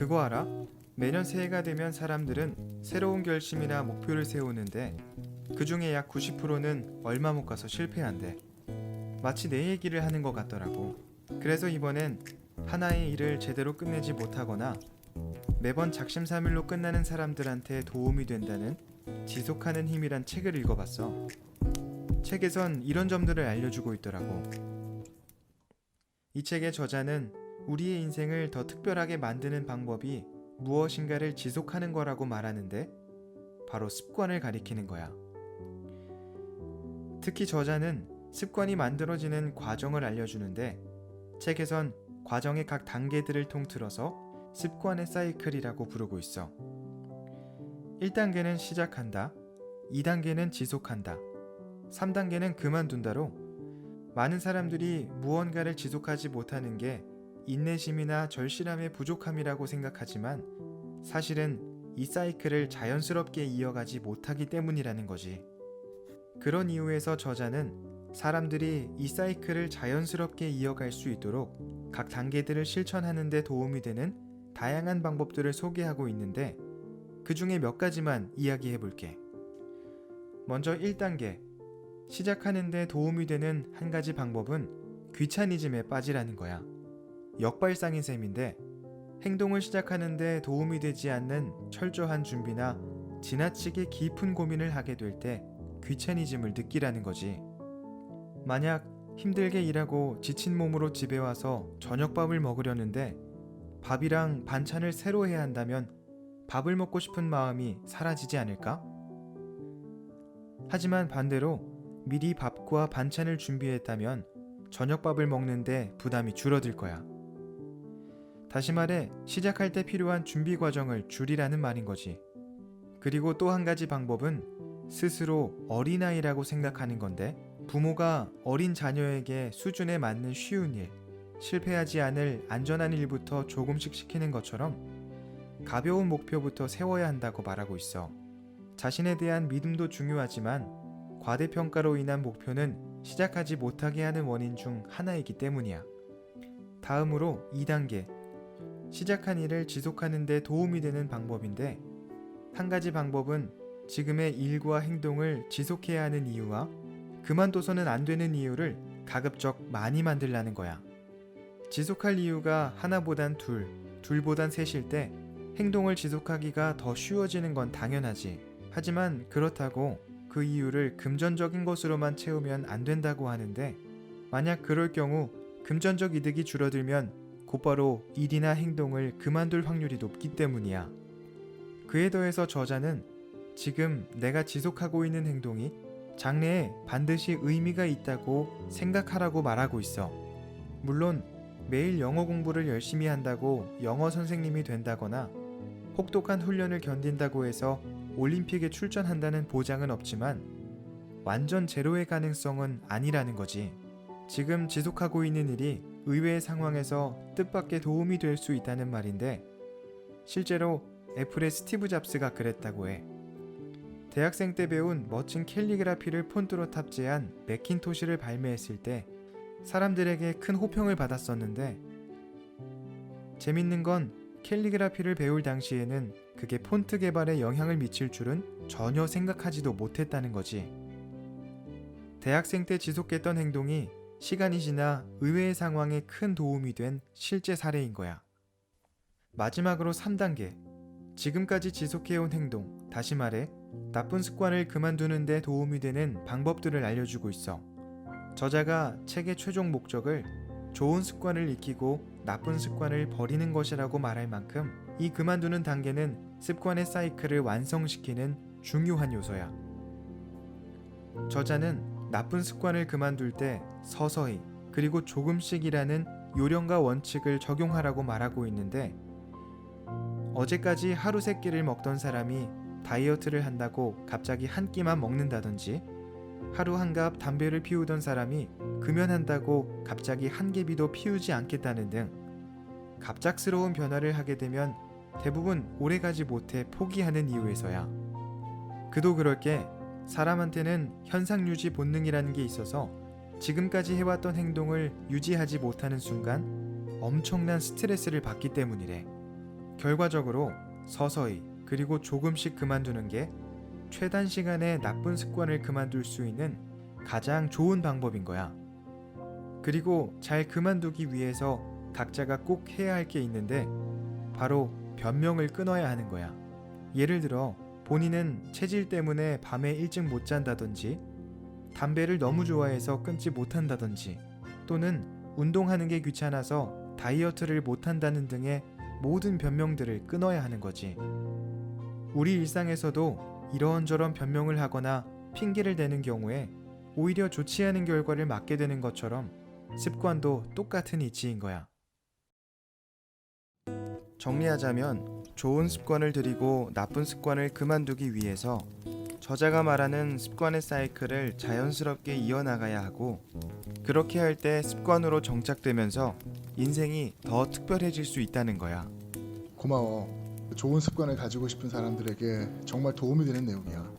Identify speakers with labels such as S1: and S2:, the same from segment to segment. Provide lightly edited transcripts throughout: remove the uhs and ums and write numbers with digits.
S1: 그거 알아? 매년 새해가 되면 사람들은 새로운 결심이나 목표를 세우는데 그 중에 약 90%는 얼마 못 가서 실패한대. 마치 내 얘기를 하는 것 같더라고. 그래서 이번엔 하나의 일을 제대로 끝내지 못하거나 매번 작심삼일로 끝나는 사람들한테 도움이 된다는 지속하는 힘이란 책을 읽어봤어. 책에선 이런 점들을 알려주고 있더라고. 이 책의 저자는 우리의 인생을 더 특별하게 만드는 방법이 무엇인가를 지속하는 거라고 말하는데 바로 습관을 가리키는 거야. 특히 저자는 습관이 만들어지는 과정을 알려주는데 책에선 과정의 각 단계들을 통틀어서 습관의 사이클이라고 부르고 있어. 1단계는 시작한다, 2단계는 지속한다, 3단계는 그만둔다로 많은 사람들이 무언가를 지속하지 못하는 게 인내심이나 절실함의 부족함이라고 생각하지만 사실은 이 사이클을 자연스럽게 이어가지 못하기 때문이라는 거지. 그런 이유에서 저자는 사람들이 이 사이클을 자연스럽게 이어갈 수 있도록 각 단계들을 실천하는 데 도움이 되는 다양한 방법들을 소개하고 있는데 그 중에 몇 가지만 이야기해 볼게. 먼저 1단계, 시작하는 데 도움이 되는 한 가지 방법은 귀차니즘에 빠지라는 거야. 역발상인 셈인데 행동을 시작하는 데 도움이 되지 않는 철저한 준비나 지나치게 깊은 고민을 하게 될 때 귀차니즘을 느끼라는 거지. 만약 힘들게 일하고 지친 몸으로 집에 와서 저녁밥을 먹으려는데 밥이랑 반찬을 새로 해야 한다면 밥을 먹고 싶은 마음이 사라지지 않을까? 하지만 반대로 미리 밥과 반찬을 준비했다면 저녁밥을 먹는데 부담이 줄어들 거야. 다시 말해 시작할 때 필요한 준비 과정을 줄이라는 말인 거지. 그리고 또 한 가지 방법은 스스로 어린아이라고 생각하는 건데 부모가 어린 자녀에게 수준에 맞는 쉬운 일, 실패하지 않을 안전한 일부터 조금씩 시키는 것처럼 가벼운 목표부터 세워야 한다고 말하고 있어. 자신에 대한 믿음도 중요하지만 과대평가로 인한 목표는 시작하지 못하게 하는 원인 중 하나이기 때문이야. 다음으로 2단계, 시작한 일을 지속하는 데 도움이 되는 방법인데 한 가지 방법은 지금의 일과 행동을 지속해야 하는 이유와 그만둬서는 안 되는 이유를 가급적 많이 만들라는 거야. 지속할 이유가 하나보단 둘, 둘보단 셋일 때 행동을 지속하기가 더 쉬워지는 건 당연하지. 하지만 그렇다고 그 이유를 금전적인 것으로만 채우면 안 된다고 하는데 만약 그럴 경우 금전적 이득이 줄어들면 곧바로 일이나 행동을 그만둘 확률이 높기 때문이야. 그에 더해서 저자는 지금 내가 지속하고 있는 행동이 장래에 반드시 의미가 있다고 생각하라고 말하고 있어. 물론 매일 영어 공부를 열심히 한다고 영어 선생님이 된다거나 혹독한 훈련을 견딘다고 해서 올림픽에 출전한다는 보장은 없지만 완전 제로의 가능성은 아니라는 거지. 지금 지속하고 있는 일이 의외의 상황에서 뜻밖의 도움이 될 수 있다는 말인데 실제로 애플의 스티브 잡스가 그랬다고 해. 대학생 때 배운 멋진 캘리그라피를 폰트로 탑재한 매킨토시를 발매했을 때 사람들에게 큰 호평을 받았었는데 재밌는 건 캘리그라피를 배울 당시에는 그게 폰트 개발에 영향을 미칠 줄은 전혀 생각하지도 못했다는 거지. 대학생 때 지속했던 행동이 시간이 지나 의외의 상황에 큰 도움이 된 실제 사례인 거야. 마지막으로 3단계, 지금까지 지속해온 행동, 다시 말해 나쁜 습관을 그만두는 데 도움이 되는 방법들을 알려주고 있어. 저자가 책의 최종 목적을 좋은 습관을 익히고 나쁜 습관을 버리는 것이라고 말할 만큼 이 그만두는 단계는 습관의 사이클을 완성시키는 중요한 요소야. 저자는 나쁜 습관을 그만둘 때 서서히 그리고 조금씩이라는 요령과 원칙을 적용하라고 말하고 있는데 어제까지 하루 3끼를 먹던 사람이 다이어트를 한다고 갑자기 한 끼만 먹는다든지 하루 한갑 담배를 피우던 사람이 금연한다고 갑자기 한 개비도 피우지 않겠다는 등 갑작스러운 변화를 하게 되면 대부분 오래가지 못해 포기하는 이유에서야. 그도 그럴 게 사람한테는 현상 유지 본능이라는 게 있어서 지금까지 해왔던 행동을 유지하지 못하는 순간 엄청난 스트레스를 받기 때문이래. 결과적으로 서서히 그리고 조금씩 그만두는 게 최단 시간에 나쁜 습관을 그만둘 수 있는 가장 좋은 방법인 거야. 그리고 잘 그만두기 위해서 각자가 꼭 해야 할 게 있는데 바로 변명을 끊어야 하는 거야. 예를 들어 본인은 체질 때문에 밤에 일찍 못 잔다든지 담배를 너무 좋아해서 끊지 못한다든지 또는 운동하는 게 귀찮아서 다이어트를 못한다는 등의 모든 변명들을 끊어야 하는 거지. 우리 일상에서도 이런저런 변명을 하거나 핑계를 대는 경우에 오히려 좋지 않은 결과를 맞게 되는 것처럼 습관도 똑같은 이치인 거야. 정리하자면 좋은 습관을 들이고 나쁜 습관을 그만두기 위해서 저자가 말하는 습관의 사이클을 자연스럽게 이어나가야 하고, 그렇게 할 때 습관으로 정착되면서 인생이 더 특별해질 수 있다는 거야.
S2: 고마워. 좋은 습관을 가지고 싶은 사람들에게 정말 도움이 되는 내용이야.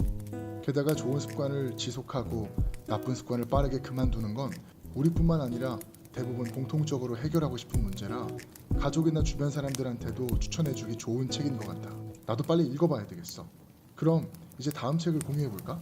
S2: 게다가 좋은 습관을 지속하고 나쁜 습관을 빠르게 그만두는 건 우리뿐만 아니라 대부분 공통적으로 해결하고 싶은 문제라 가족이나 주변 사람들한테도 추천해주기 좋은 책인 것 같아. 나도 빨리 읽어봐야 되겠어. 그럼 이제 다음 책을 공유해볼까?